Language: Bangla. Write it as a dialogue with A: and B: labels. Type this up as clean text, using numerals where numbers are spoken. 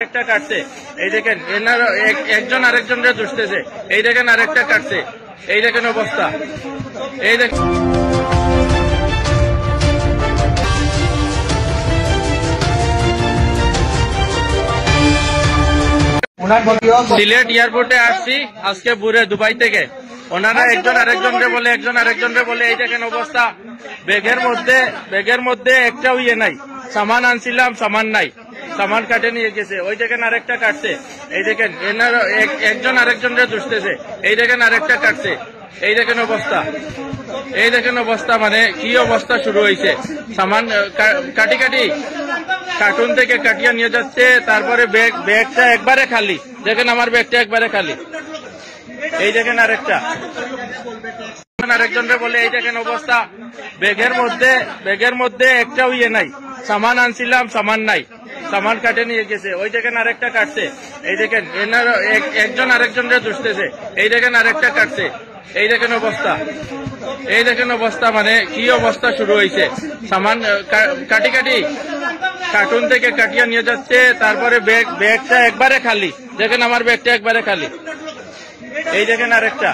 A: একটা কাটছে, এই দেখেন এনার একজন আরেকজনকে দুষতেছে, এই দেখেন আরেকটা কাটছে, এই দেখেন অবস্থা, এই দেখেন। সিলেট এয়ারপোর্টে আসছি আজকে বুড়ে দুবাই থেকে। ওনারা একজন আরেকজনকে বলে এই দেখেন অবস্থা। ব্যাগের মধ্যে একটাও ইয়ে নাই, সামান আনছিলাম সামান নাই, সামান কাটে নিয়ে গেছে, ওই দেখেন আরেকটা কাটছে, এই দেখেন এনার একজন আরেকজনকে দুষতেছে, এই দেখেন আরেকটা কাটছে, এই দেখেন অবস্থা, এই দেখেন অবস্থা। মানে কি অবস্থা শুরু হয়েছে, সামান কার্টুন থেকে কাটিয়ে নিয়ে যাচ্ছে, তারপরে ব্যাগটা একবারে খালি, দেখেন আমার ব্যাগটা একবারে খালি, এই দেখেন আরেকজনকে বলে এই দেখেন অবস্থা। ব্যাগের মধ্যে একটাও ইয়ে নাই, সামান আনছিলাম সামান নাই, সামান কাটে নিয়ে গেছে, ওই দেখেন আরেকটা কাটছে, এই দেখেন এনার একজন আরেকজনকে দুষতেছে, এই দেখেন আরেকটা কাটছে, এই দেখেন অবস্থা, এই দেখেন অবস্থা। মানে কি অবস্থা শুরু হয়েছে, সামান কার্টুন থেকে কাটিয়ে নিয়ে যাচ্ছে, তারপরে ব্যাগটা একবারে খালি, দেখেন আমার ব্যাগটা একবারে খালি, এই দেখেন আরেকটা।